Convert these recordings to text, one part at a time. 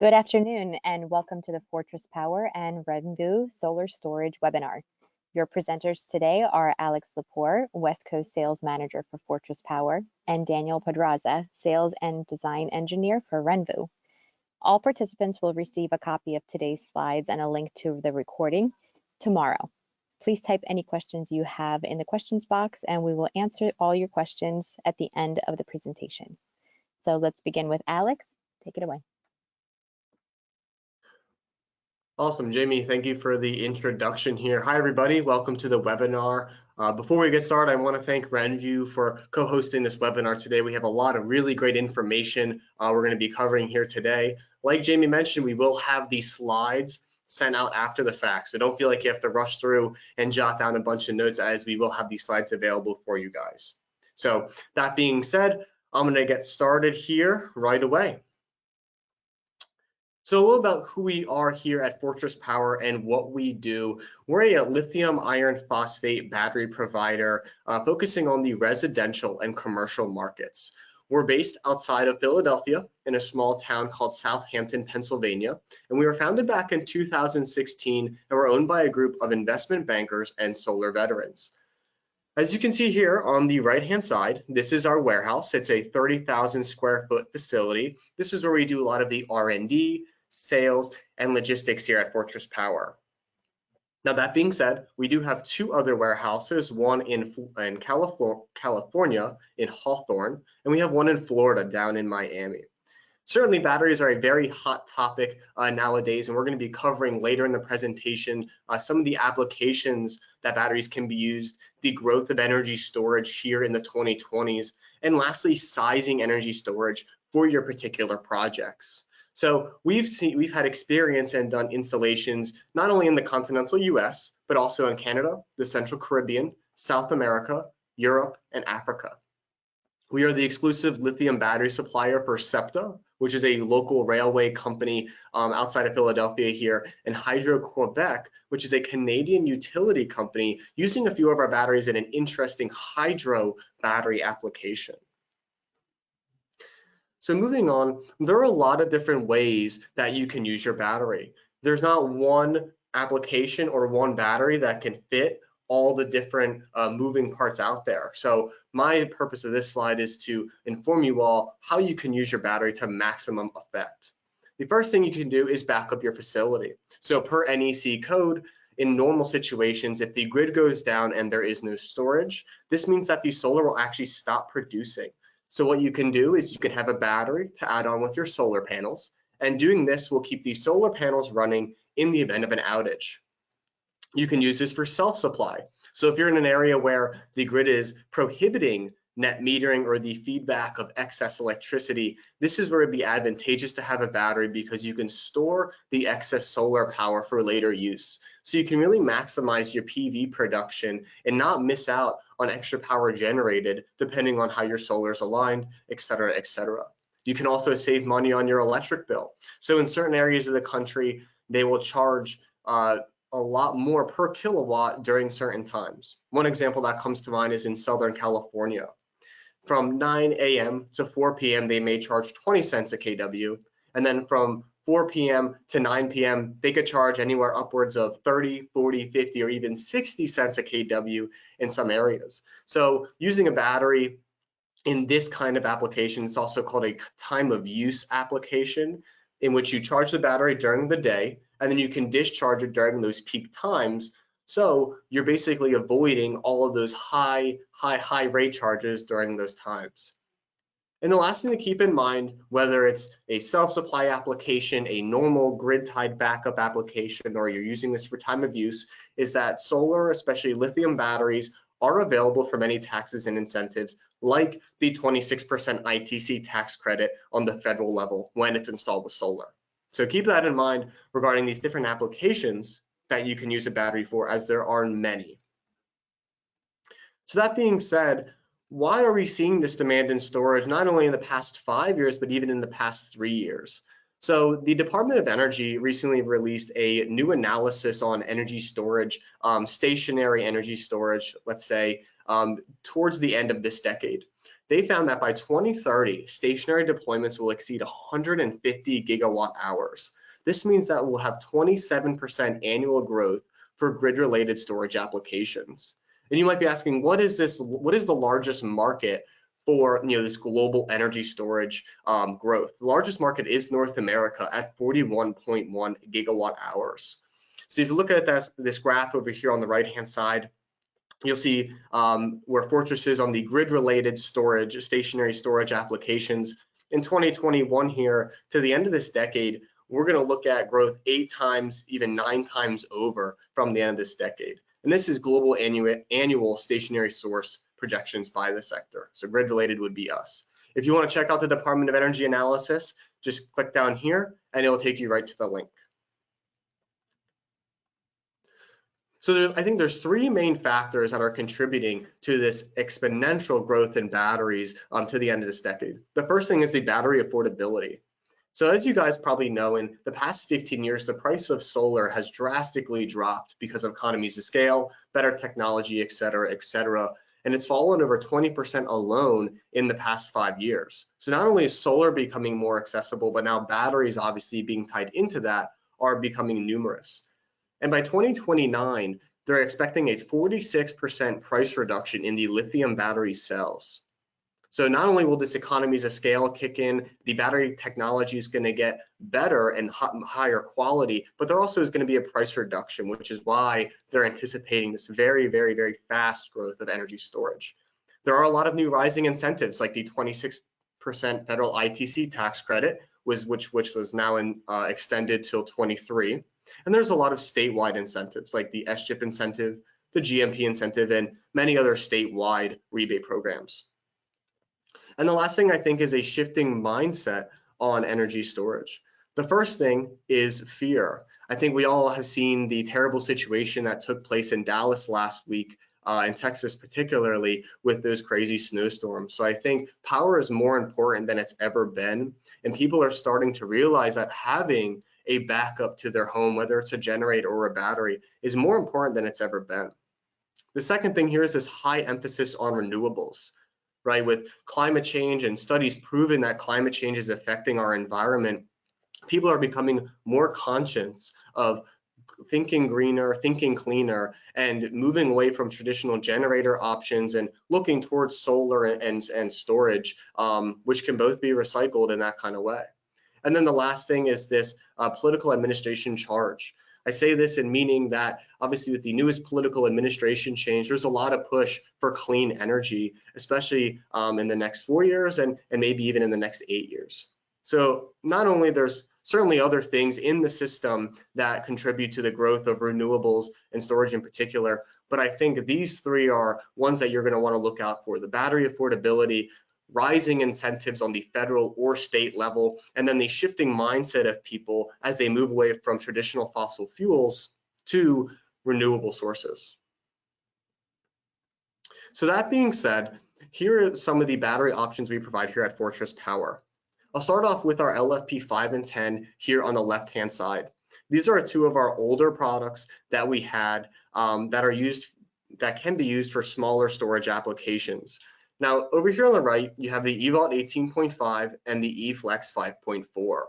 Good afternoon and welcome to the Fortress Power and Renvu Solar Storage webinar. Your presenters today are Alex Lepore, West Coast Sales Manager for Fortress Power, and Daniel Pedraza, Sales and Design Engineer for Renvu. All participants will receive a copy of today's slides and a link to the recording tomorrow. Please type any questions you have in the questions box and we will answer all your questions at the end of the presentation. So let's begin with Alex. Take it away. Awesome, Jamie. Thank you for the introduction here. Hi, everybody. Welcome to the webinar. Before we get started, I want to thank Renvu for co-hosting this webinar today. We have a lot of really great information we're going to be covering here today. Like Jamie mentioned, we will have these slides sent out after the fact, so don't feel like you have to rush through and jot down a bunch of notes, as we will have these slides available for you guys. So that being said, I'm going to get started here right away. So a little about who we are here at Fortress Power and what we do. We're a lithium iron phosphate battery provider focusing on the residential and commercial markets. We're based outside of Philadelphia in a small town called Southampton, Pennsylvania, and we were founded back in 2016 and we're owned by a group of investment bankers and solar veterans. As you can see here on the right-hand side, this is our warehouse. It's a 30,000 square foot facility. This is where we do a lot of the R&D, sales, and logistics here at Fortress Power. Now, that being said, we do have two other warehouses, one in California in Hawthorne, and we have one in Florida down in Miami. Certainly, batteries are a very hot topic nowadays, and we're going to be covering later in the presentation some of the applications that batteries can be used, the growth of energy storage here in the 2020s, and lastly, sizing energy storage for your particular projects. So we've had experience and done installations not only in the continental US, but also in Canada, the Central Caribbean, South America, Europe, and Africa. We are the exclusive lithium battery supplier for SEPTA, which is a local railway company outside of Philadelphia here, and Hydro-Quebec, which is a Canadian utility company using a few of our batteries in an interesting hydro battery application. So moving on, there are a lot of different ways that you can use your battery. There's not one application or one battery that can fit all the different moving parts out there. So my purpose of this slide is to inform you all how you can use your battery to maximum effect. The first thing you can do is back up your facility. So per NEC code, in normal situations, if the grid goes down and there is no storage, this means that the solar will actually stop producing. So what you can do is you can have a battery to add on with your solar panels, and doing this will keep the solar panels running in the event of an outage. You can use this for self-supply. So if you're in an area where the grid is prohibiting net metering or the feedback of excess electricity, this is where it'd be advantageous to have a battery because you can store the excess solar power for later use. So you can really maximize your PV production and not miss out on extra power generated depending on how your solar is aligned, et cetera, et cetera. You can also save money on your electric bill. So in certain areas of the country, they will charge a lot more per kilowatt during certain times. One example that comes to mind is in Southern California. From 9 a.m. to 4 p.m., they may charge 20 cents a kW. And then from 4 p.m. to 9 p.m., they could charge anywhere upwards of 30, 40, 50, or even 60 cents a kW in some areas. So using a battery in this kind of application, it's also called a time of use application, in which you charge the battery during the day, and then you can discharge it during those peak times. So you're basically avoiding all of those high rate charges during those times. And the last thing to keep in mind, whether it's a self-supply application, a normal grid-tied backup application, or you're using this for time of use, is that solar, especially lithium batteries, are available for many taxes and incentives, like the 26% ITC tax credit on the federal level when it's installed with solar. So keep that in mind regarding these different applications that you can use a battery for, as there are many. So that being said, why are we seeing this demand in storage not only in the past 5 years, but even in the past 3 years? So the Department of Energy recently released a new analysis on energy storage, stationary energy storage, let's say, towards the end of this decade. they found that by 2030, stationary deployments will exceed 150 gigawatt hours. This means that we'll have 27% annual growth for grid-related storage applications. And you might be asking, what is the largest market for this global energy storage growth? The largest market is North America at 41.1 gigawatt hours. So if you look at this graph over here on the right-hand side, you'll see where Fortress is on the grid-related storage, stationary storage applications. In 2021 here, to the end of this decade, we're going to look at growth 8 times, even 9 times over from the end of this decade. And this is global annual stationary source projections by the sector. So grid-related would be us. If you want to check out the Department of Energy analysis, just click down here and it'll take you right to the link. So I think there's 3 main factors that are contributing to this exponential growth in batteries to the end of this decade. The first thing is the battery affordability. So as you guys probably know, in the past 15 years, the price of solar has drastically dropped because of economies of scale, better technology, et cetera, and it's fallen over 20% alone in the past 5 years. So not only is solar becoming more accessible, but now batteries obviously being tied into that are becoming numerous. And by 2029, they're expecting a 46% price reduction in the lithium battery cells. So not only will this economies of scale kick in, the battery technology is going to get better and higher quality, but there also is going to be a price reduction, which is why they're anticipating this very, very, very fast growth of energy storage. There are a lot of new rising incentives, like the 26% federal ITC tax credit, which was now extended till 23. And there's a lot of statewide incentives like the SCHIP incentive, the GMP incentive, and many other statewide rebate programs. And the last thing I think is a shifting mindset on energy storage. The first thing is fear. I think we all have seen the terrible situation that took place in Dallas last week, in Texas particularly, with those crazy snowstorms. So I think power is more important than it's ever been, and people are starting to realize that having a backup to their home, whether it's a generator or a battery, is more important than it's ever been. The second thing here is this high emphasis on renewables, right? With climate change and studies proving that climate change is affecting our environment, people are becoming more conscious of thinking greener, thinking cleaner, and moving away from traditional generator options and looking towards solar and storage, which can both be recycled in that kind of way. And then the last thing is this political administration charge. I say this in meaning that obviously with the newest political administration change, there's a lot of push for clean energy, especially in the next 4 years and maybe even in the next 8 years. So not only there's certainly other things in the system that contribute to the growth of renewables and storage in particular, but I think these 3 are ones that you're going to want to look out for: the battery affordability, rising incentives on the federal or state level, and then the shifting mindset of people as they move away from traditional fossil fuels to renewable sources. So that being said, here are some of the battery options we provide here at Fortress Power. I'll start off with our LFP 5 and 10 here on the left-hand side. These are 2 of our older products that we had that can be used for smaller storage applications. Now, over here on the right, you have the eVault 18.5 and the eFlex 5.4.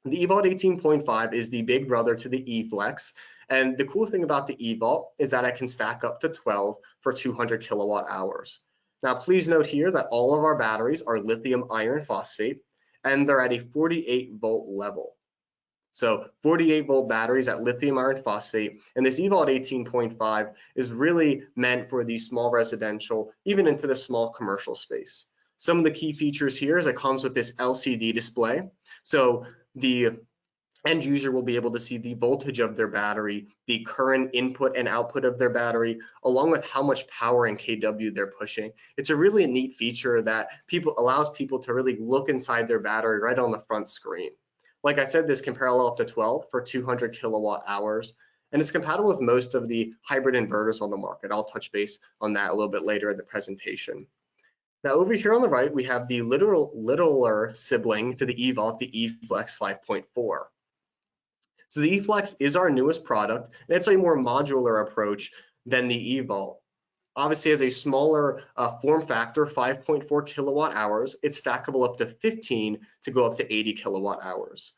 The eVault 18.5 is the big brother to the eFlex, and the cool thing about the eVault is that it can stack up to 12 for 200 kilowatt hours. Now, please note here that all of our batteries are lithium iron phosphate, and they're at a 48 volt level. So 48 volt batteries at lithium iron phosphate, and this eVault 18.5 is really meant for the small residential, even into the small commercial space. Some of the key features here is it comes with this LCD display. So the end user will be able to see the voltage of their battery, the current input and output of their battery, along with how much power and kW they're pushing. It's a really neat feature that allows people to really look inside their battery right on the front screen. Like I said, this can parallel up to 12 for 200 kilowatt hours, and it's compatible with most of the hybrid inverters on the market. I'll touch base on that a little bit later in the presentation. Now over here on the right, we have the littler sibling to the eVault, the eFlex 5.4. So the eFlex is our newest product, and it's a more modular approach than the eVault. Obviously, has a smaller form factor, 5.4 kilowatt hours. It's stackable up to 15 to go up to 80 kilowatt hours.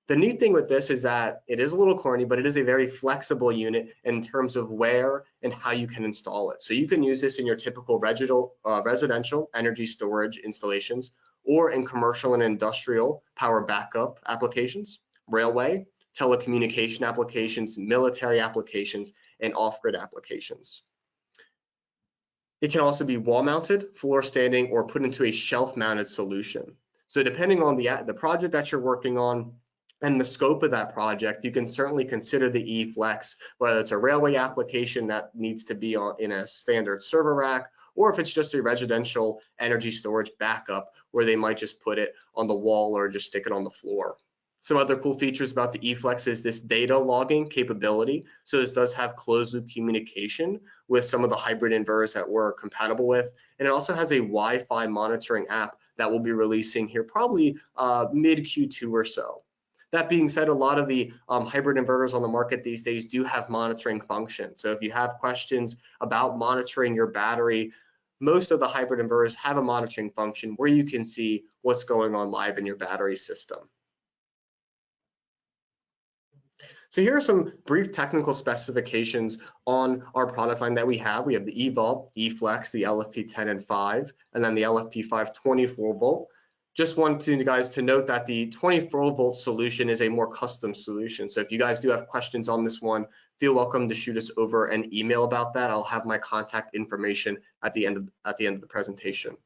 The neat thing with this is that it is a little corny, but it is a very flexible unit in terms of where and how you can install it. So you can use this in your typical residential energy storage installations, or in commercial and industrial power backup applications, railway, telecommunication applications, military applications, and off-grid applications. It can also be wall mounted, floor standing, or put into a shelf mounted solution. So depending on the project that you're working on and the scope of that project, you can certainly consider the E-Flex, whether it's a railway application that needs to be in a standard server rack, or if it's just a residential energy storage backup where they might just put it on the wall or just stick it on the floor. Some other cool features about the E-Flex is this data logging capability. So this does have closed loop communication with some of the hybrid inverters that we're compatible with. And it also has a Wi-Fi monitoring app that we'll be releasing here probably mid Q2 or so. That being said, a lot of the hybrid inverters on the market these days do have monitoring functions. So if you have questions about monitoring your battery, most of the hybrid inverters have a monitoring function where you can see what's going on live in your battery system. So here are some brief technical specifications on our product line that we have. We have the eVault, eFlex, the LFP10 and 5, and then the LFP5 24 volt. Just want you guys to note that the 24 volt solution is a more custom solution. So if you guys do have questions on this one, feel welcome to shoot us over an email about that. I'll have my contact information at the end of the presentation. I'm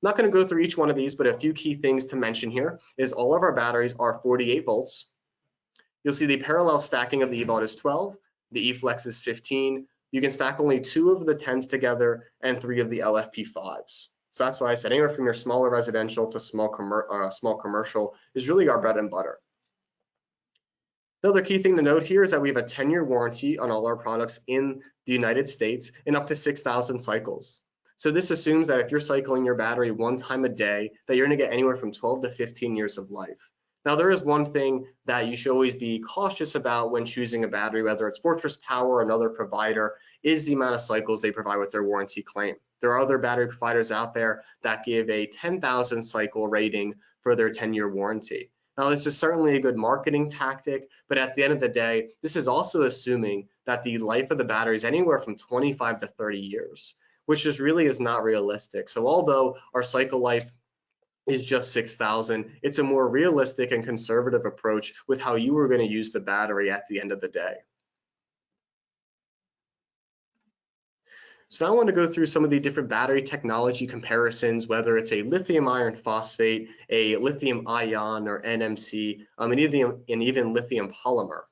not going to go through each one of these, but a few key things to mention here is all of our batteries are 48 volts. You'll see the parallel stacking of the eVault is 12, the eFlex is 15. You can stack only 2 of the 10s together and 3 of the LFP5s. So that's why I said anywhere from your smaller residential to small commercial is really our bread and butter. Another key thing to note here is that we have a 10-year warranty on all our products in the United States and up to 6,000 cycles. So this assumes that if you're cycling your battery 1 time a day, that you're going to get anywhere from 12 to 15 years of life. Now, there is one thing that you should always be cautious about when choosing a battery, whether it's Fortress Power or another provider, is the amount of cycles they provide with their warranty claim. There are other battery providers out there that give a 10,000 cycle rating for their 10-year warranty. Now, this is certainly a good marketing tactic, but at the end of the day, this is also assuming that the life of the battery is anywhere from 25 to 30 years, which just really is not realistic. So although our cycle life is just 6,000, it's a more realistic and conservative approach with how you are going to use the battery at the end of the day. So now I want to go through some of the different battery technology comparisons, whether it's a lithium iron phosphate, a lithium ion or NMC, and even lithium polymer.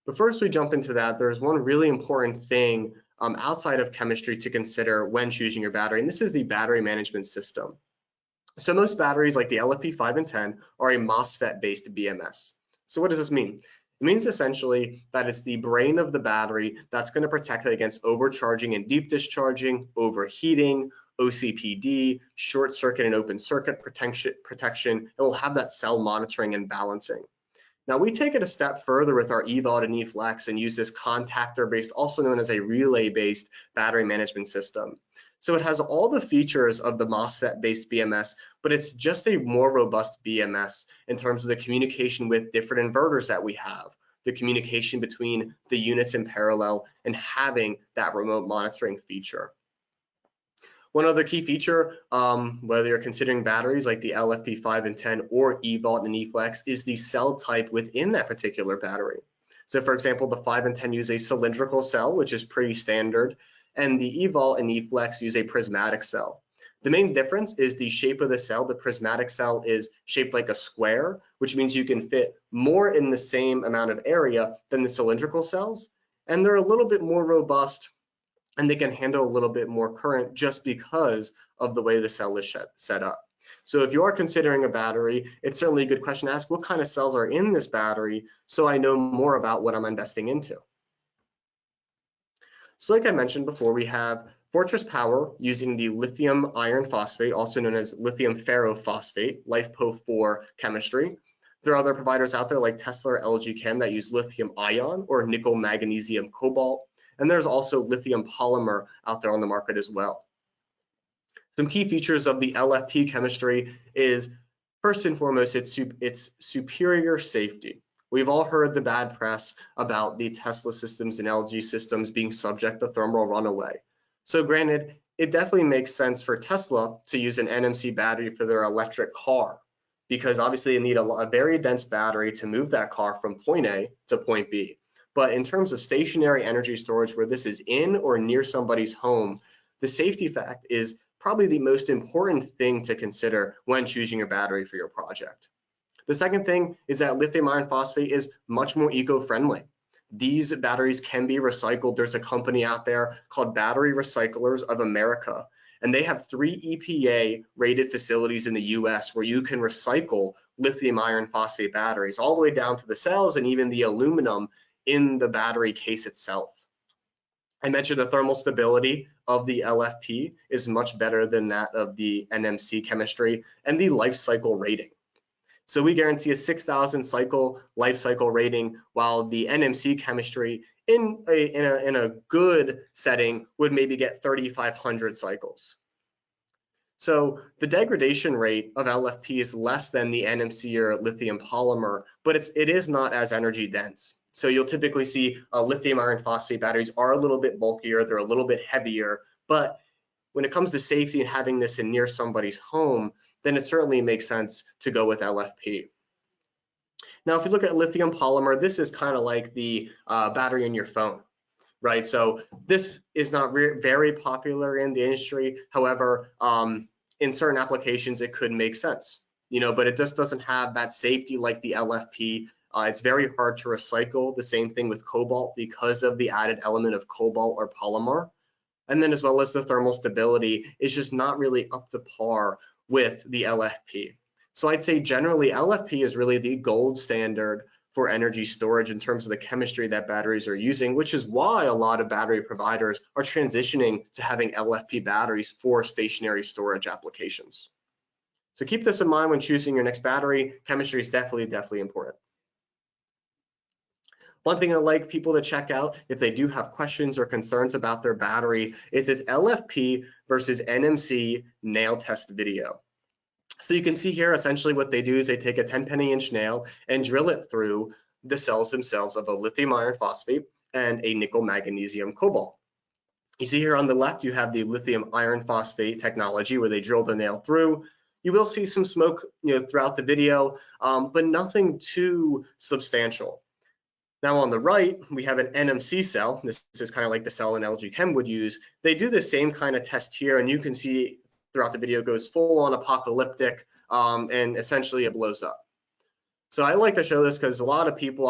But first we jump into that, there's one really important thing outside of chemistry to consider when choosing your battery, and this is the battery management system. So most batteries like the LFP5 and 10 are a MOSFET-based BMS. So what does this mean? It means essentially that it's the brain of the battery that's going to protect it against overcharging and deep discharging, overheating, OCPD, short circuit and open circuit protection. It will have that cell monitoring and balancing. Now we take it a step further with our eVault and eFlex and use this contactor-based, also known as a relay-based battery management system. So it has all the features of the MOSFET-based BMS, but it's just a more robust BMS in terms of the communication with different inverters that we have, the communication between the units in parallel, and having that remote monitoring feature. One other key feature, whether you're considering batteries like the LFP5 and 10 or eVault and eFlex, is the cell type within that particular battery. So for example, the 5 and 10 use a cylindrical cell, which is pretty standard, and the eVault and eFlex use a prismatic cell. The main difference is the shape of the cell. The prismatic cell is shaped like a square, which means you can fit more in the same amount of area than the cylindrical cells, and they're a little bit more robust and they can handle a little bit more current just because of the way the cell is set up. So if you are considering a battery, it's certainly a good question to ask what kind of cells are in this battery so I know more about what I'm investing into. So like I mentioned before, we have Fortress Power using the lithium iron phosphate, also known as lithium ferrophosphate, LiFePO4 chemistry. There are other providers out there like Tesla or LG Chem that use lithium ion or nickel magnesium cobalt. And there's also lithium polymer out there on the market as well. Some key features of the LFP chemistry is, first and foremost, its superior safety. We've all heard the bad press about the Tesla systems and LG systems being subject to thermal runaway. So granted, it definitely makes sense for Tesla to use an NMC battery for their electric car, because obviously they need a very dense battery to move that car from point A to point B. But in terms of stationary energy storage, where this is in or near somebody's home, the safety fact is probably the most important thing to consider when choosing a battery for your project. The second thing is that lithium iron phosphate is much more eco-friendly. These batteries can be recycled. There's a company out there called Battery Recyclers of America, and they have 3 EPA rated facilities in the US where you can recycle lithium iron phosphate batteries all the way down to the cells and even the aluminum in the battery case itself. I mentioned the thermal stability of the LFP is much better than that of the NMC chemistry, and the life cycle rating. So we guarantee a 6,000 cycle life cycle rating, while the NMC chemistry in a good setting would maybe get 3,500 cycles. So the degradation rate of LFP is less than the NMC or lithium polymer, but it is not as energy dense. So you'll typically see lithium iron phosphate batteries are a little bit bulkier, they're a little bit heavier, but when it comes to safety and having this in near somebody's home, then it certainly makes sense to go with LFP. Now, if you look at lithium polymer, this is kind of like the battery in your phone, right? So this is not very popular in the industry. However, in certain applications, it could make sense, but it just doesn't have that safety like the LFP. It's very hard to recycle. The same thing with cobalt because of the added element of cobalt or polymer. And then as well as the thermal stability is just not really up to par with the LFP. So I'd say generally LFP is really the gold standard for energy storage in terms of the chemistry that batteries are using, which is why a lot of battery providers are transitioning to having LFP batteries for stationary storage applications. So keep this in mind when choosing your next battery. Chemistry is definitely important. One thing I'd like people to check out if they do have questions or concerns about their battery is this LFP versus NMC nail test video. So you can see here essentially what they do is they take a 10-penny-inch nail and drill it through the cells themselves of a lithium iron phosphate and a nickel magnesium cobalt. You see here on the left you have the lithium iron phosphate technology where they drill the nail through. You will see some smoke throughout the video, but nothing too substantial. Now on the right, we have an NMC cell. This is kind of like the cell an LG Chem would use. They do the same kind of test here, and you can see throughout the video goes full on apocalyptic, and essentially it blows up. So I like to show this because a lot of people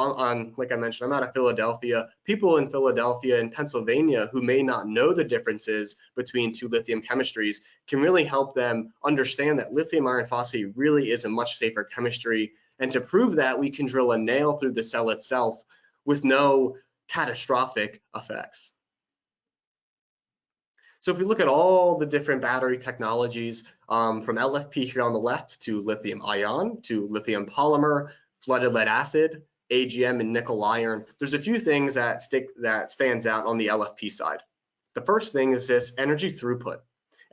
like I mentioned, I'm out of Philadelphia. People in Philadelphia and Pennsylvania who may not know the differences between two lithium chemistries can really help them understand that lithium iron phosphate really is a much safer chemistry. And to prove that, we can drill a nail through the cell itself with no catastrophic effects. So if we look at all the different battery technologies, from LFP here on the left to lithium ion to lithium polymer, flooded lead acid, AGM, and nickel iron, there's a few things that stands out on the LFP side. The first thing is this energy throughput.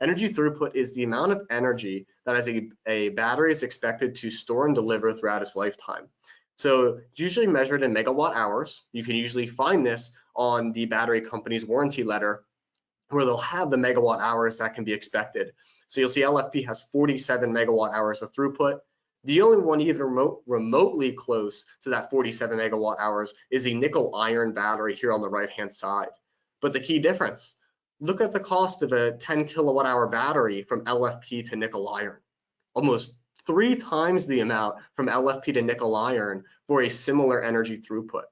Energy throughput is the amount of energy that as a battery is expected to store and deliver throughout its lifetime. So it's usually measured in megawatt hours. You can usually find this on the battery company's warranty letter, where they'll have the megawatt hours that can be expected. So you'll see LFP has 47 megawatt hours of throughput. The only one even remotely close to that 47 megawatt hours is the nickel iron battery here on the right-hand side. But the key difference, look at the cost of a 10 kilowatt hour battery from LFP to nickel iron. Almost 3 times the amount from LFP to nickel iron for a similar energy throughput.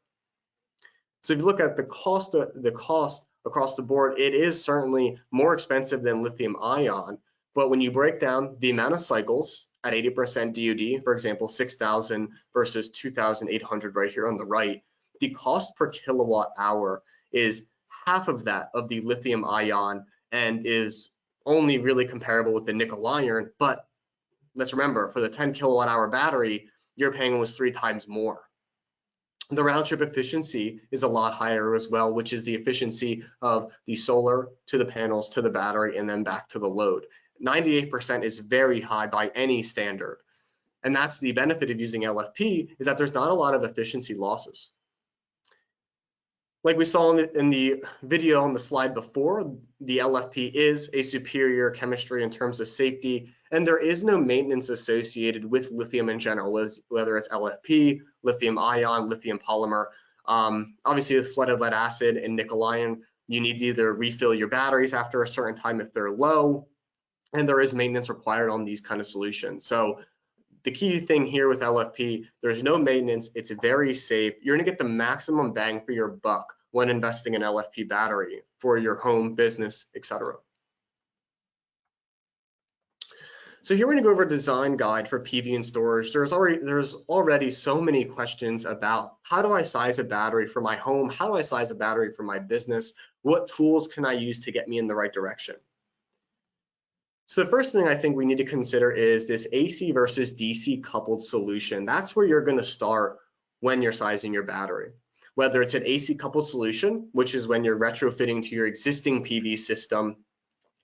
So if you look at the cost across the board, it is certainly more expensive than lithium ion. But when you break down the amount of cycles at 80% DoD, for example, 6,000 versus 2,800 right here on the right, the cost per kilowatt hour is half of that of the lithium ion and is only really comparable with the nickel iron. But let's remember, for the 10 kilowatt hour battery, you're paying almost 3 times more. the round trip efficiency is a lot higher as well, which is the efficiency of the solar to the panels to the battery and then back to the load. 98% is very high by any standard. And that's the benefit of using LFP, is that there's not a lot of efficiency losses. Like we saw in the video on the slide before, the LFP is a superior chemistry in terms of safety, and there is no maintenance associated with lithium in general, whether it's LFP, lithium ion, lithium polymer. Obviously, with flooded lead acid and nickel ion, you need to either refill your batteries after a certain time if they're low, and there is maintenance required on these kind of solutions. So the key thing here with LFP, there's no maintenance, it's very safe. You're gonna get the maximum bang for your buck when investing in LFP battery for your home, business, etc. So here we're gonna go over a design guide for PV and storage. There's already so many questions about how do I size a battery for my home? How do I size a battery for my business? What tools can I use to get me in the right direction? So the first thing I think we need to consider is this AC versus DC coupled solution. That's where you're going to start when you're sizing your battery. Whether it's an AC coupled solution, which is when you're retrofitting to your existing PV system,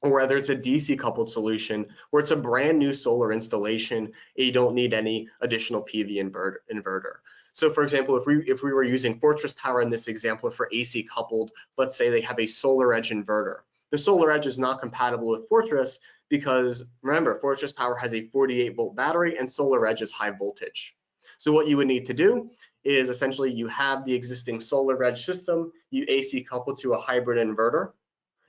or whether it's a DC coupled solution where it's a brand new solar installation and you don't need any additional PV inverter. So for example, if we were using Fortress Power in this example for AC coupled, let's say they have a Solar Edge inverter. The Solar Edge is not compatible with Fortress because remember, Fortress Power has a 48-volt battery and Solar Edge is high voltage. So what you would need to do is essentially you have the existing Solar Edge system, you AC couple to a hybrid inverter,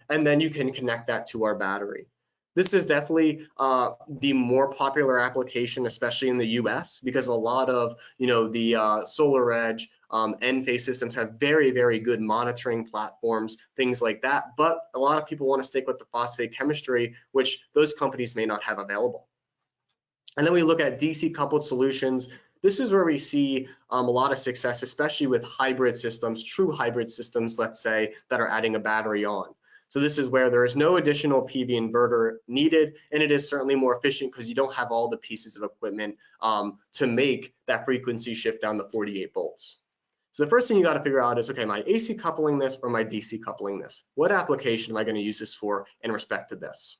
and then you can connect that to our battery. This is definitely the more popular application, especially in the US, because a lot of the Solar Edge Enphase systems have very, very good monitoring platforms, things like that. But a lot of people want to stick with the phosphate chemistry, which those companies may not have available. And then we look at DC coupled solutions. This is where we see a lot of success, especially with hybrid systems, true hybrid systems, let's say, that are adding a battery on. So this is where there is no additional PV inverter needed, and it is certainly more efficient because you don't have all the pieces of equipment to make that frequency shift down to 48 volts. So the first thing you got to figure out is, okay, am I AC coupling this or am I DC coupling this? What application am I going to use this for in respect to this?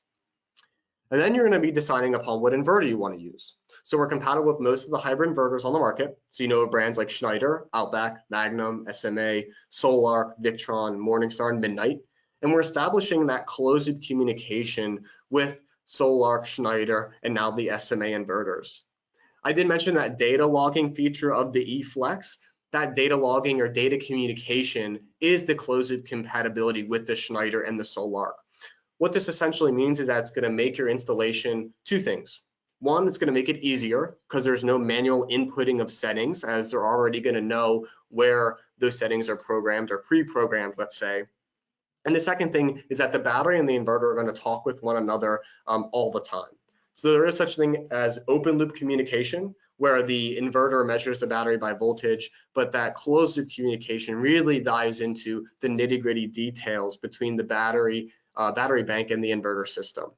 And then you're going to be deciding upon what inverter you want to use. So we're compatible with most of the hybrid inverters on the market. So you know brands like Schneider, Outback, Magnum, SMA, Solarc, Victron, Morningstar, and Midnight. And we're establishing that closed loop communication with Solarc, Schneider, and now the SMA inverters. I did mention that data logging feature of the eFlex. That data logging or data communication is the closed loop compatibility with the Schneider and the Solarc. What this essentially means is that it's going to make your installation two things. One, it's going to make it easier because there's no manual inputting of settings, as they're already going to know where those settings are programmed or pre-programmed, let's say. And the second thing is that the battery and the inverter are going to talk with one another all the time. So there is such a thing as open loop communication, where the inverter measures the battery by voltage, but that closed loop communication really dives into the nitty-gritty details between the battery bank and the inverter system.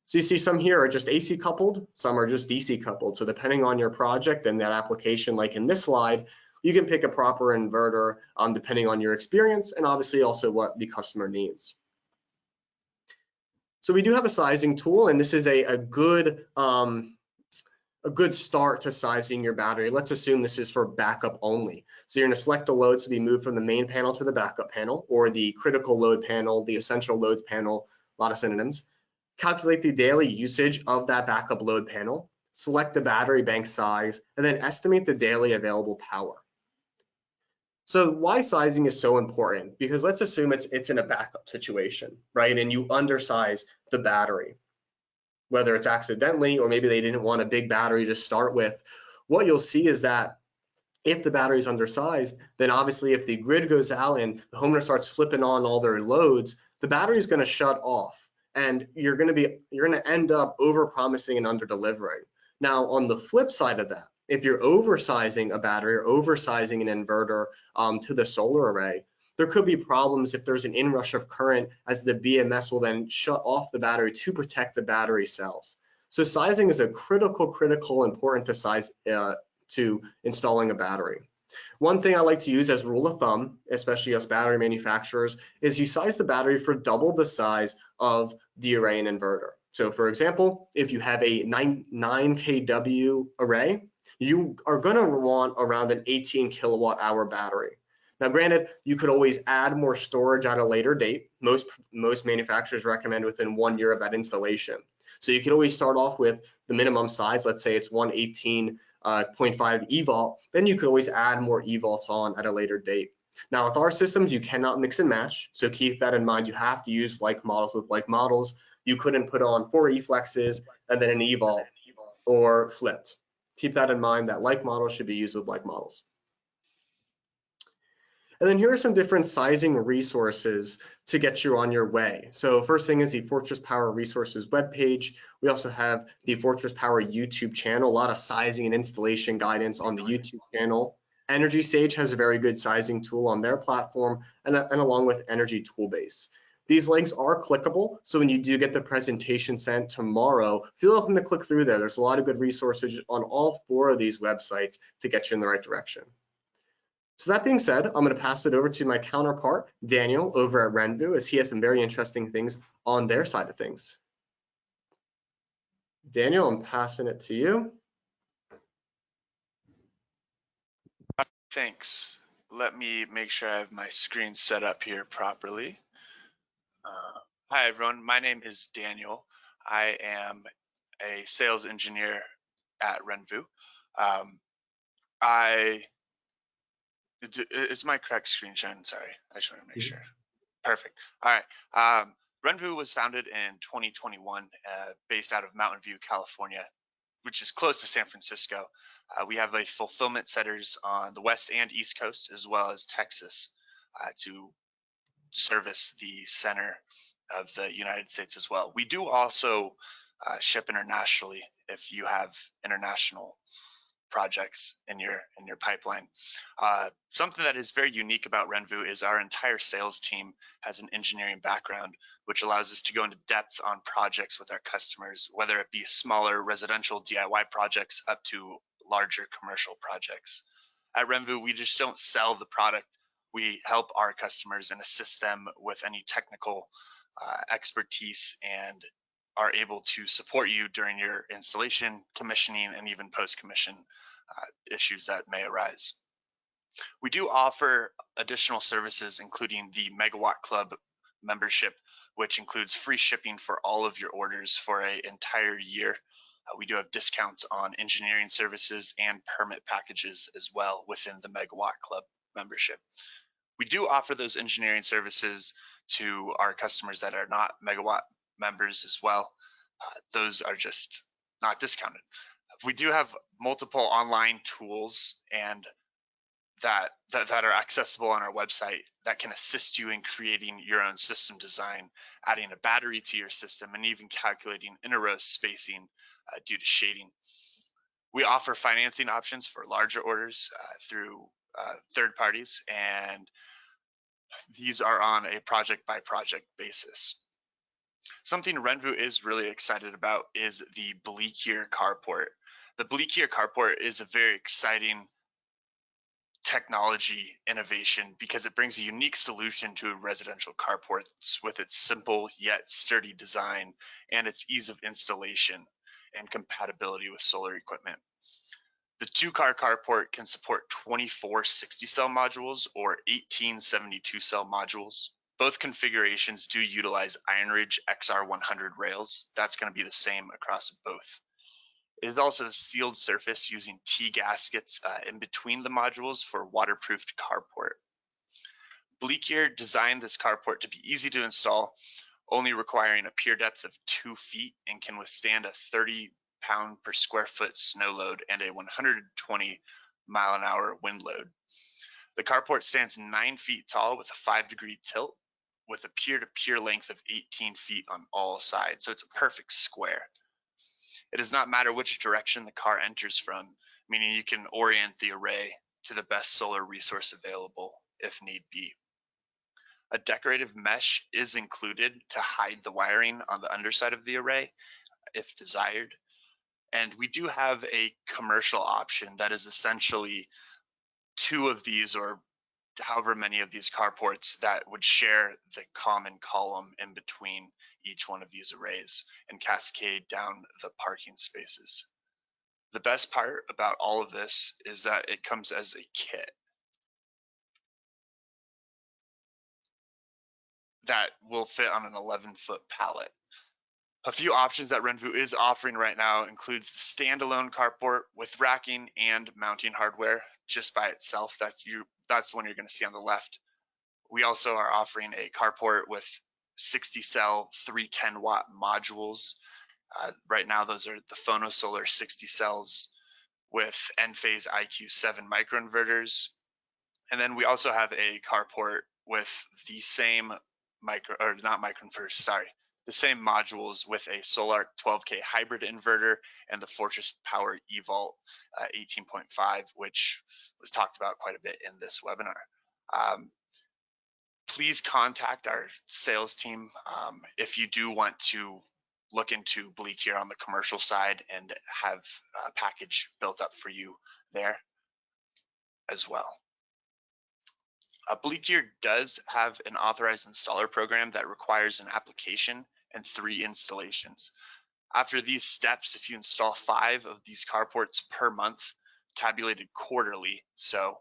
So you see some here are just AC coupled, some are just DC coupled. So depending on your project and that application, like in this slide, you can pick a proper inverter depending on your experience and obviously also what the customer needs. So we do have a sizing tool, and this is a good start to sizing your battery. Let's assume this is for backup only. So you're going to select the loads to be moved from the main panel to the backup panel, or the critical load panel, the essential loads panel, a lot of synonyms. Calculate the daily usage of that backup load panel, select the battery bank size, and then estimate the daily available power. So why sizing is so important? Because let's assume it's in a backup situation, right? And you undersize the battery, whether it's accidentally or maybe they didn't want a big battery to start with. What you'll see is that if the battery is undersized, then obviously if the grid goes out and the homeowner starts flipping on all their loads, the battery is going to shut off, and you're going to end up over-promising and under-delivering. Now, on the flip side of that, if you're oversizing a battery or oversizing an inverter to the solar array, there could be problems if there's an inrush of current, as the BMS will then shut off the battery to protect the battery cells. So sizing is a critical important to size to installing a battery. One thing I like to use as rule of thumb, especially us battery manufacturers, is you size the battery for double the size of the array and inverter. So for example, if you have a 9 kW array, you are going to want around an 18 kilowatt hour battery. Now, granted, you could always add more storage at a later date. Most manufacturers recommend within 1 year of that installation. So you could always start off with the minimum size. Let's say it's 118 0.5 eVault, then you could always add more eVaults on at a later date. Now with our systems, you cannot mix and match, so keep that in mind. You have to use like models with like models. You couldn't put on 4 eFlexes and then an eVault or flipped. Keep that in mind that like models should be used with like models. And then here are some different sizing resources to get you on your way. So first thing is the Fortress Power Resources webpage. We also have the Fortress Power YouTube channel, a lot of sizing and installation guidance on the YouTube channel. Energy Sage has a very good sizing tool on their platform, and along with Energy Toolbase. These links are clickable, so when you do get the presentation sent tomorrow, feel welcome to click through there. There's a lot of good resources on all 4 of these websites to get you in the right direction. So that being said, I'm going to pass it over to my counterpart, Daniel, over at Renvu, as he has some very interesting things on their side of things. Daniel, I'm passing it to you. Thanks. Let me make sure I have my screen set up here properly. Hi, everyone. My name is Daniel. I am a sales engineer at Renvu. Is my correct screen shown? Sorry, I just want to make sure. Perfect. All right. Renvu was founded in 2021, based out of Mountain View, California, which is close to San Francisco. We have a fulfillment centers on the West and East Coast, as well as Texas, to service the center of the United States as well. We do also ship internationally if you have international projects in your pipeline. Something that is very unique about Renvu is our entire sales team has an engineering background, which allows us to go into depth on projects with our customers, whether it be smaller residential DIY projects up to larger commercial projects. At Renvu, we just don't sell the product. We help our customers and assist them with any technical expertise, and are able to support you during your installation, commissioning, and even post-commission issues that may arise. We do offer additional services, including the Megawatt Club membership, which includes free shipping for all of your orders for an entire year. We do have discounts on engineering services and permit packages as well within the Megawatt Club membership. We do offer those engineering services to our customers that are not Megawatt members as well. Those are just not discounted. We do have multiple online tools and that are accessible on our website that can assist you in creating your own system design, adding a battery to your system, and even calculating inter-row spacing due to shading. We offer financing options for larger orders through third parties, and these are on a project by project basis. Something Renvu is really excited about is the Bleak Year carport. The Bleak Year carport is a very exciting technology innovation because it brings a unique solution to residential carports with its simple yet sturdy design and its ease of installation and compatibility with solar equipment. The 2-car carport can support 24 60-cell modules or 18 72-cell modules. Both configurations do utilize Ironridge XR100 rails. That's going to be the same across both. It is also a sealed surface using T-gaskets in between the modules for waterproofed carport. Bleak Year designed this carport to be easy to install, only requiring a pier depth of 2 feet, and can withstand a 30-pound per square foot snow load and a 120-mile-an-hour wind load. The carport stands 9 feet tall with a 5-degree tilt, with a pier-to-pier length of 18 feet on all sides, so it's a perfect square. It does not matter which direction the car enters from, meaning you can orient the array to the best solar resource available if need be. A decorative mesh is included to hide the wiring on the underside of the array if desired. And we do have a commercial option that is essentially 2 of these or however many of these carports that would share the common column in between each one of these arrays and cascade down the parking spaces. The best part about all of this is that it comes as a kit that will fit on an 11-foot pallet. A few options that Renvu is offering right now includes the standalone carport with racking and mounting hardware just by itself. That's the one you're going to see on the left. We also are offering a carport with 60 cell 310 watt modules. Right now, those are the PhonoSolar 60 cells with Enphase IQ7 microinverters. And then we also have a carport with the same the same modules with a Solar 12K hybrid inverter and the Fortress Power eVault 18.5, which was talked about quite a bit in this webinar. Please contact our sales team if you do want to look into Bleak here on the commercial side and have a package built up for you there as well. Bleak Gear does have an authorized installer program that requires an application and 3 installations. After these steps, if you install 5 of these carports per month, tabulated quarterly, so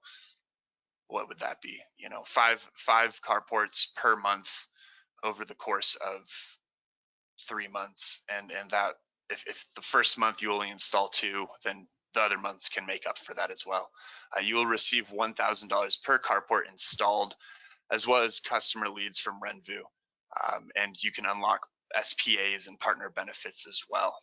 what would that be? You know, five carports per month over the course of 3 months, and that if the first month you only install 2, then the other months can make up for that as well. You will receive $1,000 per carport installed, as well as customer leads from Renvu, and you can unlock SPAs and partner benefits as well.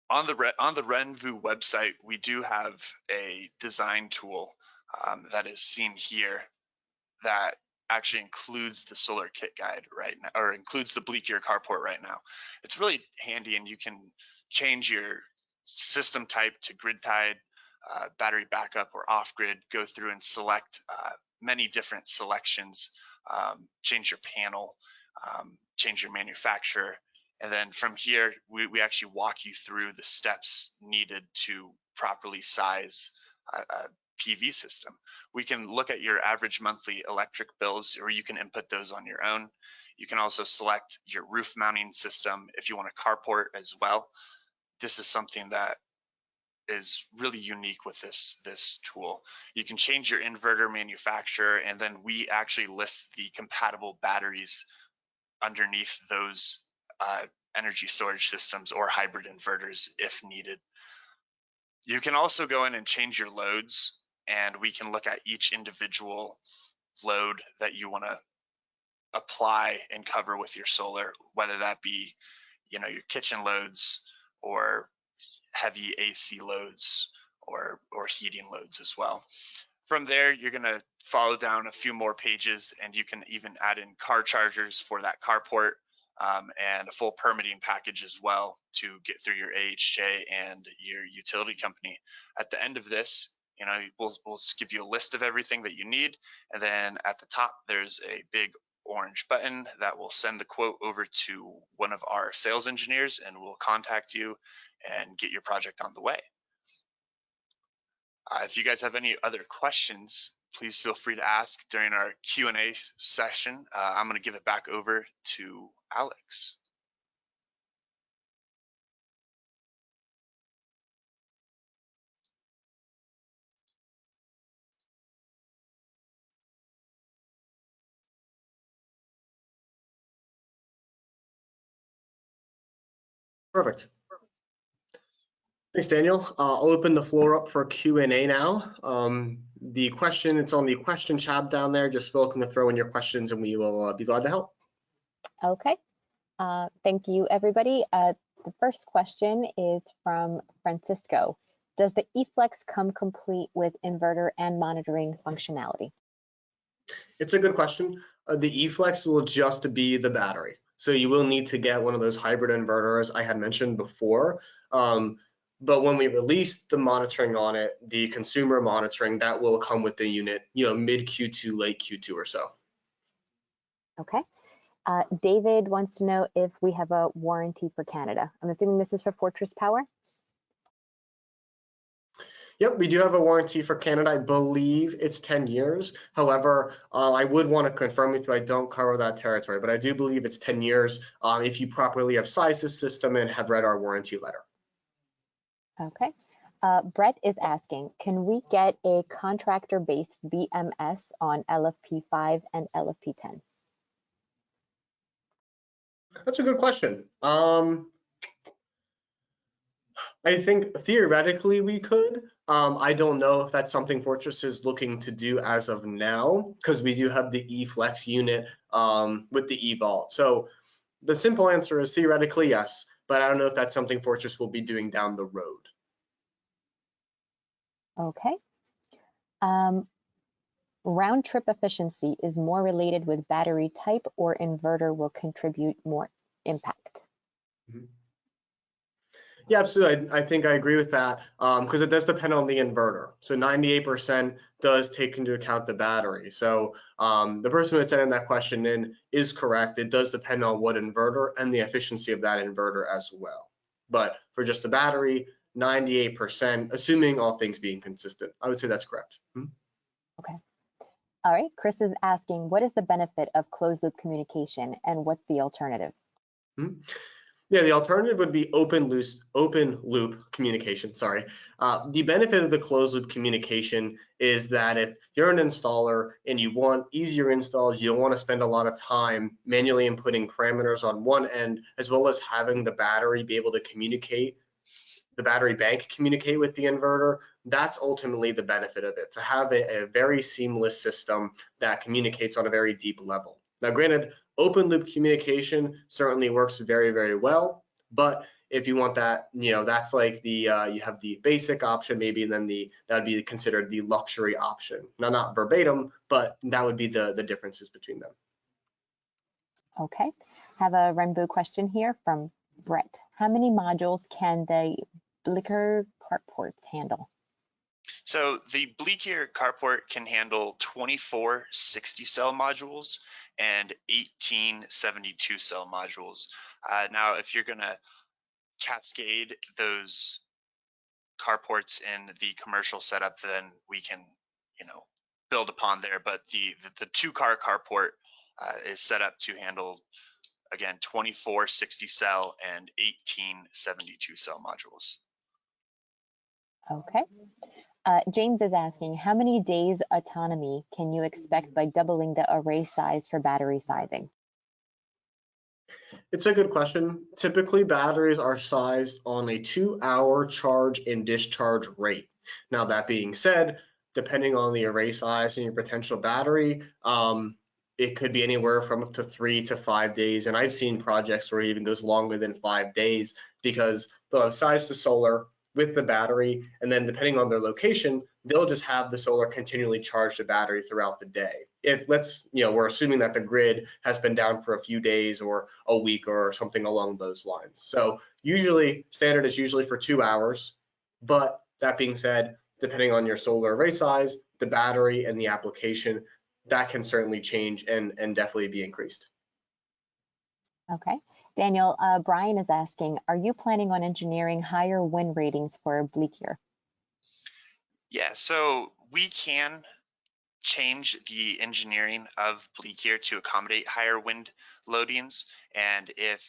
On the Renvu website, we do have a design tool that is seen here that actually includes the solar kit guide right now, or includes the Bleak Gear carport right now. It's really handy, and you can change your system type to grid tied, battery backup, or off grid, go through and select many different selections, change your panel, change your manufacturer. And then from here, we actually walk you through the steps needed to properly size a PV system. We can look at your average monthly electric bills, or you can input those on your own. You can also select your roof mounting system if you want a carport as well. This is something that is really unique with this tool. You can change your inverter manufacturer, and then we actually list the compatible batteries underneath those energy storage systems or hybrid inverters if needed. You can also go in and change your loads, and we can look at each individual load that you want to apply and cover with your solar, whether that be, you know, your kitchen loads or heavy AC loads or heating loads as well. From there, you're going to follow down a few more pages, and you can even add in car chargers for that carport, and a full permitting package as well to get through your AHJ and your utility company. At the end of this, you know, we'll give you a list of everything that you need, and then at the top there's a big orange button that will send the quote over to one of our sales engineers, and we'll contact you and get your project on the way. If you guys have any other questions, please feel free to ask during our Q&A session. I'm going to give it back over to Alex. Perfect. Thanks, Daniel. I'll open the floor up for Q&A now. The question, it's on the question tab down there. Just feel welcome to throw in your questions, and we will be glad to help. Okay. Thank you, everybody. The first question is from Francisco. Does the eFlex come complete with inverter and monitoring functionality? It's a good question. The eFlex will just be the battery. So you will need to get one of those hybrid inverters I had mentioned before. But when we release the monitoring on it, the consumer monitoring, that will come with the unit, you know, mid Q2, late Q2 or so. Okay. David wants to know if we have a warranty for Canada. I'm assuming this is for Fortress Power. Yep, we do have a warranty for Canada. I believe it's 10 years. However, I would want to confirm with you, I don't cover that territory, but I do believe it's 10 years if you properly have sized the system and have read our warranty letter. Okay. Brett is asking, can we get a contractor-based BMS on LFP5 and LFP10? That's a good question. I think theoretically we could. I don't know if that's something Fortress is looking to do as of now, because we do have the eFlex unit with the eVault. So the simple answer is theoretically yes, but I don't know if that's something Fortress will be doing down the road. Okay. Round trip efficiency is more related with battery type or inverter will contribute more impact. Mm-hmm. Yeah, absolutely. I think I agree with that because it does depend on the inverter. So 98% does take into account the battery. So the person who sent in that question in is correct. It does depend on what inverter and the efficiency of that inverter as well. But for just the battery, 98%, assuming all things being consistent, I would say that's correct. Okay. All right. Chris is asking, what is the benefit of closed loop communication and what's the alternative? Yeah, the alternative would be open loop communication. Sorry. The benefit of the closed loop communication is that if you're an installer and you want easier installs, you don't want to spend a lot of time manually inputting parameters on one end, as well as having the battery be able to communicate, the battery bank communicate with the inverter. That's ultimately the benefit of it, to have a very seamless system that communicates on a very deep level. Now, granted, open loop communication certainly works very, very well, but if you want that, that's like the you have the basic option maybe, and then that would be considered the luxury option. Now, not verbatim, but that would be the differences between them. Okay. Have a Renvu question here from Brett. How many modules can the Blicker carports handle? So the Bleakier carport can handle 24 60-cell modules and 18 72-cell modules. Now, if you're going to cascade those carports in the commercial setup, then we can, build upon there. But the 2-car carport is set up to handle, again, 24 60-cell and 18 72-cell modules. Okay. James is asking, how many days autonomy can you expect by doubling the array size for battery sizing? It's a good question. Typically, batteries are sized on a 2-hour charge and discharge rate. Now, that being said, depending on the array size and your potential battery, it could be anywhere from up to 3 to 5 days. And I've seen projects where it even goes longer than 5 days because they'll have size the solar with the battery, and then depending on their location, they'll just have the solar continually charge the battery throughout the day. If we're assuming that the grid has been down for a few days or a week or something along those lines. So usually standard is usually for 2 hours, but that being said, depending on your solar array size, the battery and the application, that can certainly change and definitely be increased. Okay. Daniel, Brian is asking, are you planning on engineering higher wind ratings for Bleakier? Yeah, so we can change the engineering of Bleakier to accommodate higher wind loadings. And if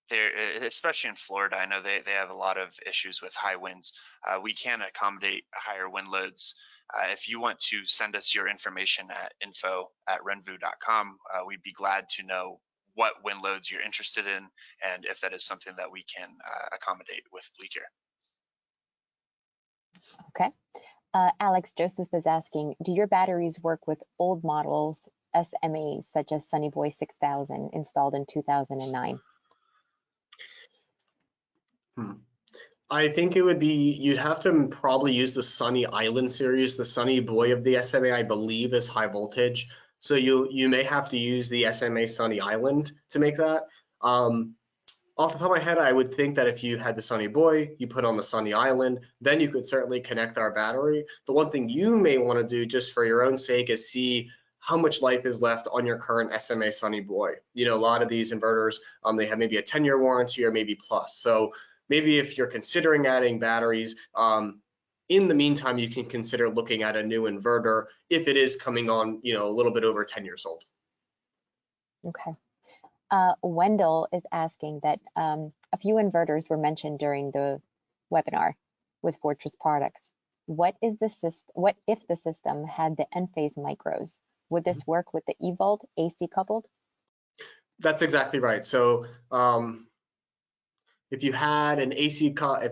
they're, especially in Florida, I know they have a lot of issues with high winds. We can accommodate higher wind loads. If you want to send us your information at info@renvu.com, we'd be glad to know what wind loads you're interested in and if that is something that we can accommodate with Bleakier. Okay. Alex Joseph is asking, do your batteries work with old models SMAs such as Sunny Boy 6000 installed in 2009? I think it would be, you'd have to probably use the Sunny Island series. The Sunny Boy of the SMA, I believe, is high voltage. So you may have to use the SMA Sunny Island to make that. Off the top of my head, I would think that if you had the Sunny Boy, you put on the Sunny Island, then you could certainly connect our battery. The one thing you may want to do just for your own sake is see how much life is left on your current SMA Sunny Boy. A lot of these inverters, they have maybe a 10-year warranty or maybe plus. So maybe if you're considering adding batteries, In the meantime, you can consider looking at a new inverter if it is coming on, a little bit over 10 years old. Okay. Wendell is asking that a few inverters were mentioned during the webinar with Fortress products. What if the system had the Enphase micros? Would this work with the eVault AC coupled? That's exactly right. So if you had an if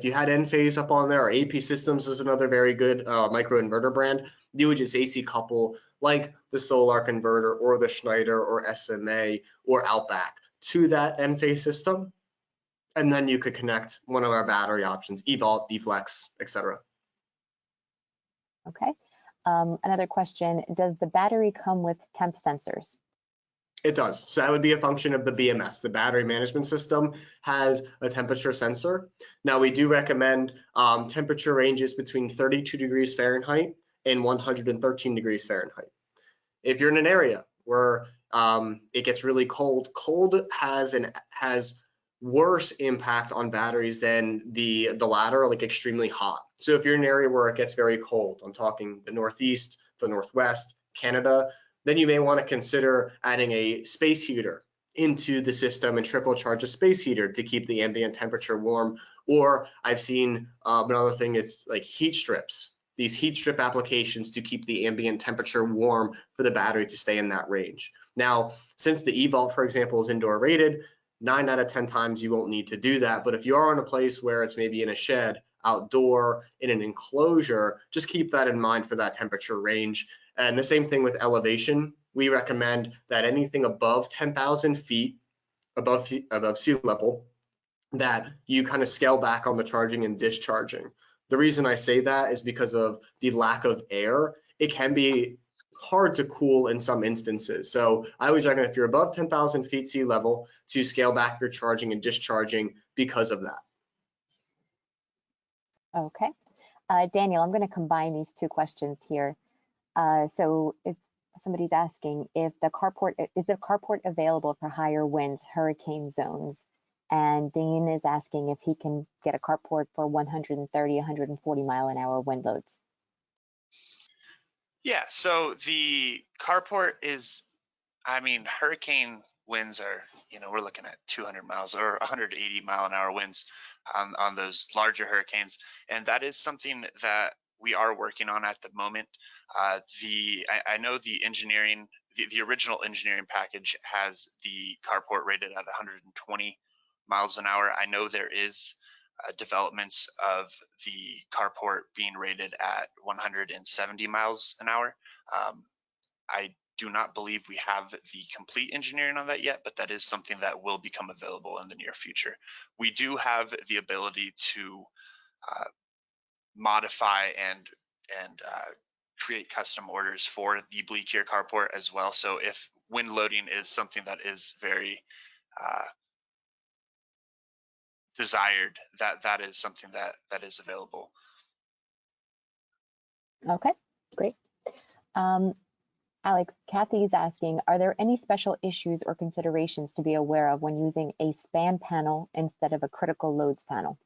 you had Enphase up on there, or AP Systems is another very good microinverter brand, you would just AC couple like the Solar Converter or the Schneider or SMA or Outback to that Enphase system, and then you could connect one of our battery options, eVault, eFlex, etc. Okay. Another question, does the battery come with temp sensors? It does. So that would be a function of the BMS. The battery management system has a temperature sensor. Now, we do recommend temperature ranges between 32 degrees Fahrenheit and 113 degrees Fahrenheit. If you're in an area where it gets really cold, cold has worse impact on batteries than the latter, like extremely hot. So if you're in an area where it gets very cold, I'm talking the Northeast, the Northwest, Canada, then you may want to consider adding a space heater into the system and trickle charge a space heater to keep the ambient temperature warm. Or I've seen another thing is like heat strips, these heat strip applications to keep the ambient temperature warm for the battery to stay in that range. Now, since the eVault, for example, is indoor rated, 9 out of 10 times you won't need to do that. But if you are in a place where it's maybe in a shed, outdoor, in an enclosure, just keep that in mind for that temperature range. And the same thing with elevation. We recommend that anything above 10,000 feet above sea level, that you kind of scale back on the charging and discharging. The reason I say that is because of the lack of air. It can be hard to cool in some instances. So I always recommend if you're above 10,000 feet sea level to scale back your charging and discharging because of that. Okay. Daniel, I'm going to combine these two questions here. So if somebody's asking if the carport is the carport available for higher winds, hurricane zones, and Dean is asking if he can get a carport for 130, 140 mile an hour wind loads. Yeah, so the carport is, I mean, hurricane winds are, we're looking at 200 miles or 180 mile an hour winds on those larger hurricanes. And that is something that we are working on at the moment. I know the engineering, the original engineering package has the carport rated at 120 miles an hour. I know there is developments of the carport being rated at 170 miles an hour. I do not believe we have the complete engineering on that yet, but that is something that will become available in the near future. We do have the ability to modify and create custom orders for the bleak year carport as well. So if wind loading is something that is very desired, that is something that is available. Okay, great. Alex, Kathy's asking, are there any special issues or considerations to be aware of when using a span panel instead of a critical loads panel?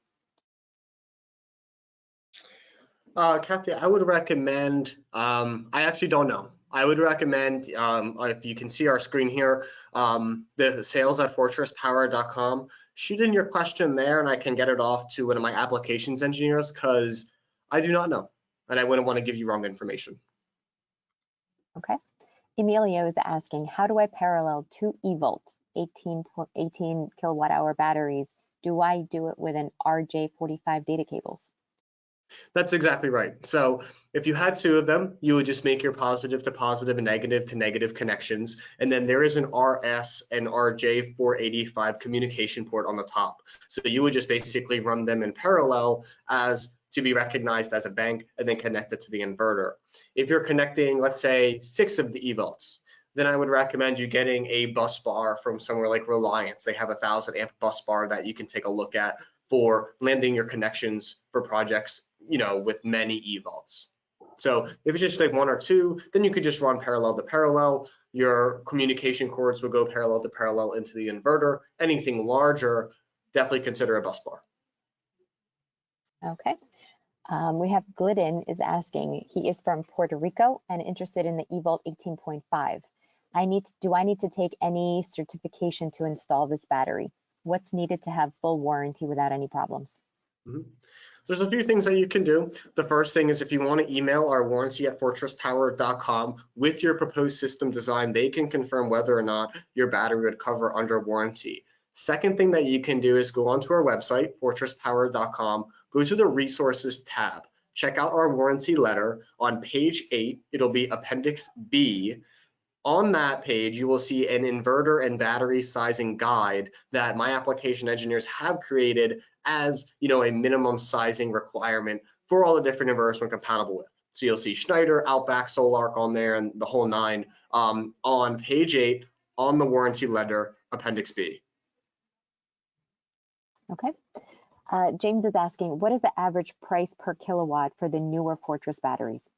Kathy, I would recommend, I actually don't know. I would recommend, if you can see our screen here, the sales@fortresspower.com, shoot in your question there and I can get it off to one of my applications engineers, because I do not know and I wouldn't want to give you wrong information. Okay. Emilio is asking, how do I parallel two eVolts, 18 kilowatt hour batteries? Do I do it with an RJ45 data cables? That's exactly right. So if you had two of them, you would just make your positive to positive and negative to negative connections. And then there is an RS and RJ485 communication port on the top. So you would just basically run them in parallel as to be recognized as a bank and then connect it to the inverter. If you're connecting, let's say, 6 of the eVolts, then I would recommend you getting a bus bar from somewhere like Reliance. They have a 1,000 amp bus bar that you can take a look at for landing your connections for projects, with many eVolts. So if it's just like 1 or 2, then you could just run parallel to parallel. Your communication cords will go parallel to parallel into the inverter. Anything larger, definitely consider a bus bar. Okay. We have Glidden is asking, he is from Puerto Rico and interested in the eVolt 18.5. Do I need to take any certification to install this battery? What's needed to have full warranty without any problems? Mhm. There's a few things that you can do. The first thing is if you want to email our warranty@fortresspower.com with your proposed system design, they can confirm whether or not your battery would cover under warranty. Second thing that you can do is go onto our website, fortresspower.com, go to the resources tab, check out our warranty letter. On page 8, it'll be Appendix B. On that page, you will see an inverter and battery sizing guide that my application engineers have created as a minimum sizing requirement for all the different inverters we're compatible with. So you'll see Schneider, Outback, Solarc on there, and the whole nine on page 8 on the warranty letter, Appendix B. Okay. James is asking, what is the average price per kilowatt for the newer Fortress batteries?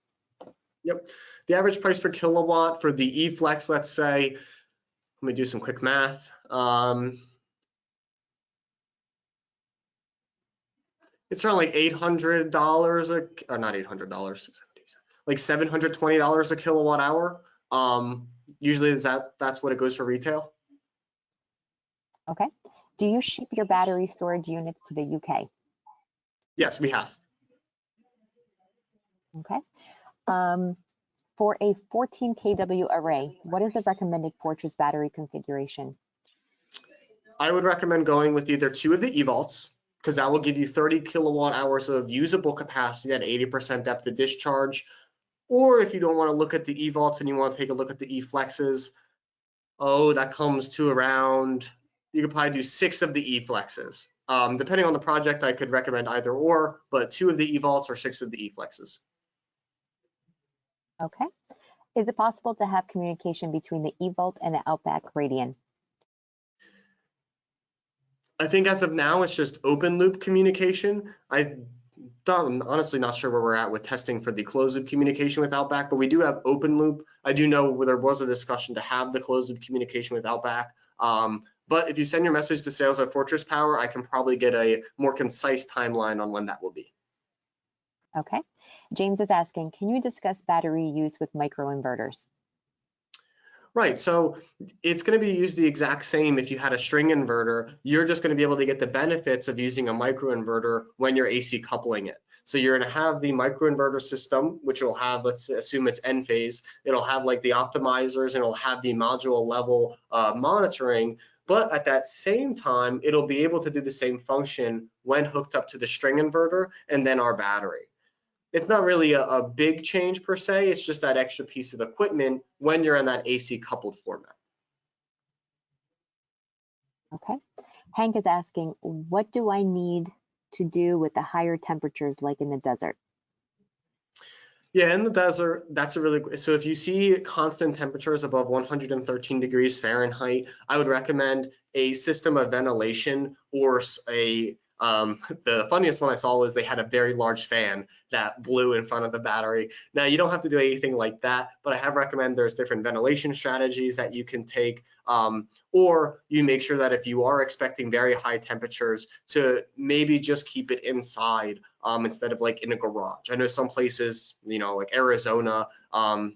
Yep, the average price per kilowatt for the eFlex, let's say, let me do some quick math. It's around like $800, or not $800, like $720 a kilowatt hour. Usually that's what it goes for retail. Okay. Do you ship your battery storage units to the UK? Yes, we have. Okay. For a 14 kW array, what is the recommended Fortress battery configuration? I would recommend going with either 2 of the eVolts, because that will give you 30 kilowatt hours of usable capacity at 80% depth of discharge. Or if you don't want to look at the eVolts and you want to take a look at the eFlexes, that comes to around, you could probably do 6 of the eFlexes. Depending on the project, I could recommend either or, but 2 of the eVolts or 6 of the eFlexes. Okay. Is it possible to have communication between the eVolt and the Outback Radian? I think as of now, it's just open loop communication. I'm honestly not sure where we're at with testing for the closed loop communication with Outback, but we do have open loop. I do know there was a discussion to have the closed loop communication with Outback. But if you send your message to sales at Fortress Power, I can probably get a more concise timeline on when that will be. Okay. James is asking, can you discuss battery use with microinverters? Right, so it's going to be used the exact same if you had a string inverter. You're just going to be able to get the benefits of using a microinverter when you're AC coupling it. So you're going to have the microinverter system, which will have, let's assume it's N phase. It'll have like the optimizers and it'll have the module level monitoring. But at that same time, it'll be able to do the same function when hooked up to the string inverter and then our battery. It's not really a big change per se. It's just that extra piece of equipment when you're in that AC coupled format. Okay. Hank is asking, what do I need to do with the higher temperatures like in the desert? Yeah, in the desert, that's a really, so if you see constant temperatures above 113 degrees Fahrenheit, I would recommend a system of ventilation or the funniest one I saw was they had a very large fan that blew in front of the battery. Now, you don't have to do anything like that, but I have recommend there's different ventilation strategies that you can take, or you make sure that if you are expecting very high temperatures to maybe just keep it inside instead of like in a garage. I know some places, like Arizona,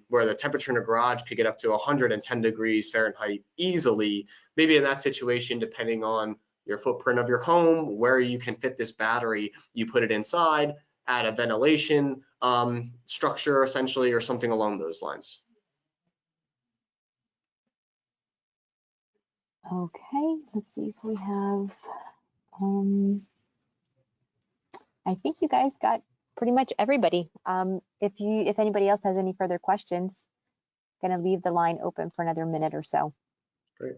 where the temperature in a garage could get up to 110 degrees Fahrenheit easily. Maybe in that situation, depending on your footprint of your home, where you can fit this battery, you put it inside, add a ventilation structure essentially, or something along those lines. Okay, let's see if we have, I think you guys got pretty much everybody. If anybody else has any further questions, gonna leave the line open for another minute or so. Great.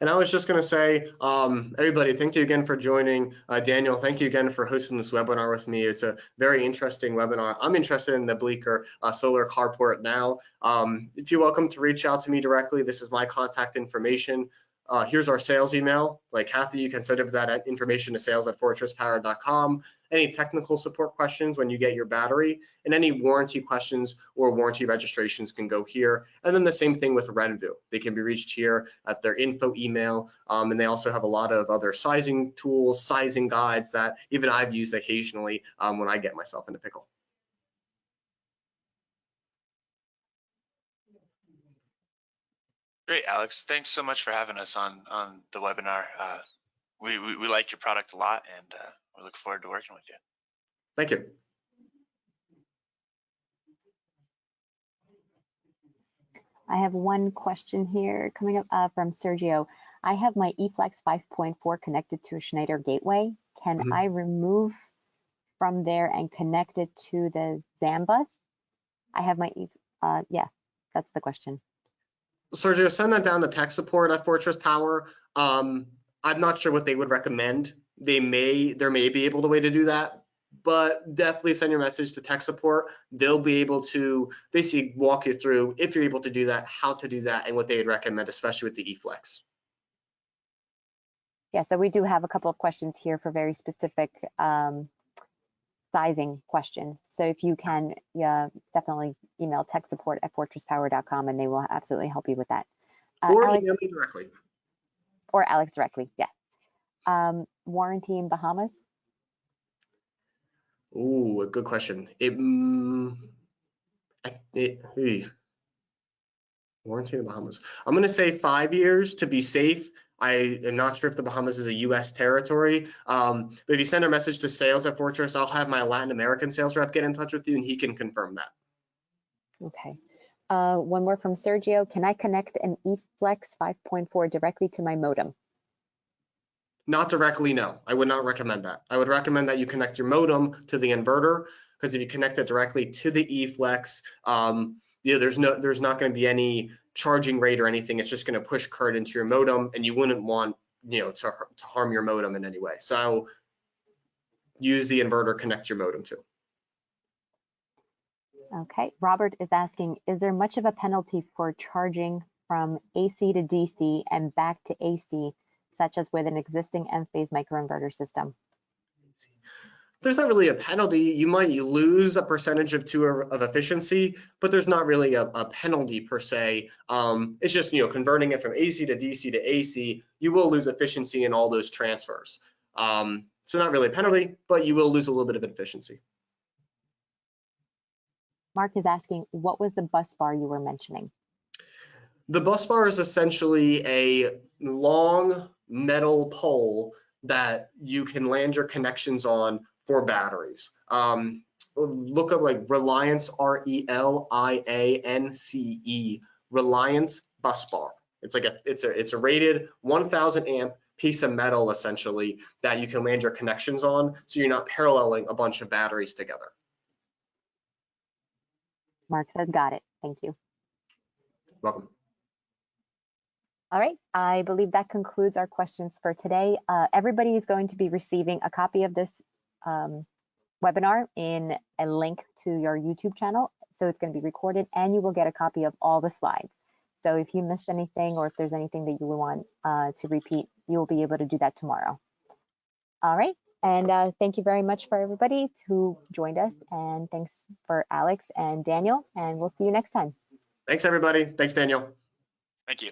And I was just going to say, everybody, thank you again for joining. Daniel, thank you again for hosting this webinar with me. It's a very interesting webinar. I'm interested in the Bleecker solar carport now. If you're welcome to reach out to me directly, this is my contact information. here's our sales email. Like Kathy, you can send over that information to sales@fortresspower.com. Any technical support questions when you get your battery, and any warranty questions or warranty registrations can go here. And then the same thing with Renvu. They can be reached here at their info email. And they also have a lot of other sizing tools, sizing guides that even I've used occasionally when I get myself in a pickle. Great, Alex. Thanks so much for having us on the webinar. We like your product a lot, and we look forward to working with you. Thank you. I have one question here coming up from Sergio. I have my eFlex 5.4 connected to a Schneider gateway. Can I remove from there and connect it to the Zambus? I have my, yeah, that's the question. Sergio, send that down to tech support at Fortress Power. I'm not sure what they would recommend. There may be able to way to do that, but definitely send your message to tech support. They'll be able to basically walk you through, if you're able to do that, how to do that, and what they would recommend, especially with the eFlex. Yeah, so we do have a couple of questions here for very specific sizing questions. So if you can, definitely email tech support at fortresspower.com and they will absolutely help you with that. Or Alex, email me directly. Or Alex directly, yeah. Warranty in Bahamas? Ooh, a good question. Warranty in the Bahamas. I'm going to say 5 years to be safe. I am not sure if the Bahamas is a U.S. territory, but if you send a message to sales at Fortress, I'll have my Latin American sales rep get in touch with you, and he can confirm that. Okay. One more from Sergio. Can I connect an eFlex 5.4 directly to my modem? Not directly, no. I would not recommend that. I would recommend that you connect your modem to the inverter, because if you connect it directly to the eFlex, there's not going to be any charging rate or anything. It's just going to push current into your modem, and you wouldn't want to harm your modem in any way. So use the inverter, connect your modem to. Okay, Robert is asking, is there much of a penalty for charging from AC to DC and back to AC, such as with an existing M-phase microinverter system? There's not really a penalty. You might lose a percentage of efficiency, but there's not really a penalty per se. It's just converting it from AC to DC to AC. You will lose efficiency in all those transfers. So not really a penalty, but you will lose a little bit of efficiency. Mark is asking, what was the bus bar you were mentioning? The bus bar is essentially a long metal pole that you can land your connections on for batteries. Look up like Reliance, RELIANCE, Reliance bus bar. It's like it's a rated 1,000 amp piece of metal essentially that you can land your connections on, so you're not paralleling a bunch of batteries together. Mark said, got it. Thank you. Welcome. All right, I believe that concludes our questions for today. Everybody is going to be receiving a copy of this webinar in a link to your YouTube channel. So it's going to be recorded and you will get a copy of all the slides. So if you missed anything or if there's anything that you want to repeat, you'll be able to do that tomorrow. All right, and thank you very much for everybody who joined us, and thanks for Alex and Daniel, and we'll see you next time. Thanks everybody. Thanks Daniel. Thank you.